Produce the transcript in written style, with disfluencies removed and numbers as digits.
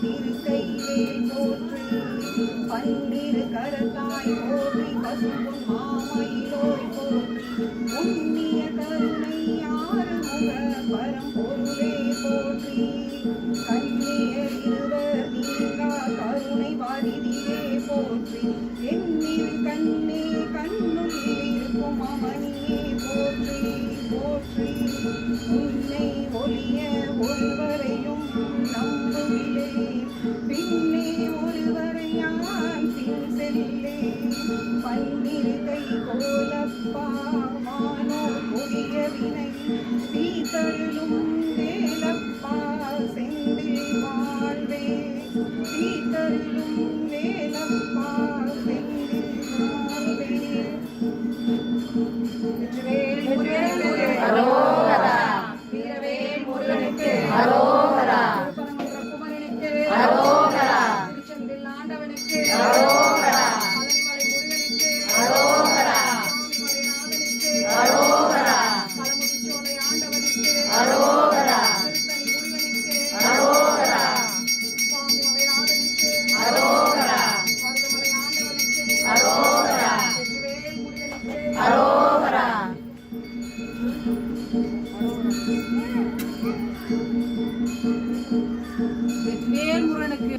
திருக்கைவேல் போற்றி பன்னிரு கரத்தாய் போற்றி பசும்பொன் மாமயிலோய் போற்றி புண்ணிய கருணை ஆறுமுக பரம்பொருளே போற்றி கண்ணியர் இருவர் நீங்கா கருணை வாரிதியே போற்றி எண்ணில் கண்ணே கண்ணுள் இருக்கும் அமணியே போற்றி போற்றி உன்னை ஒளிய ஒருவரையும் நம்புவிலே பின்னே ஒருவரையான் பின் செல்லே பன்னிரு கை கோலப்பா மானோர் கொடிய வினை தீத்தருளும் வேலப்பா செந்தில் வாழ்வே தீத்தருளும் வேலப்பா செந்தில் வாழ்வே. அரோகரா. வீரவேல் முருகனுக்கு அரோகரா. குமரனுக்கு அரோகரா. திருச்செந்தில் ஆண்டவனுக்கு அரோகரா. மலைமலை முருகனுக்கு அரோகரா. சாமிமலைநாதனுக்கு அரோகரா. பழமுதிர்ச்சோலை ஆண்டவனுக்கு அரோகரா. திருத்தணி முருகனுக்கு அரோகரா. சுவாமிமலைநாதனுக்கு அரோகரா. மருதமலை ஆண்டவனுக்கு அரோகரா. வெற்றிவேல் முருகனுக்கு அரோகரா. வெற்றிவேல் முருகனுக்கு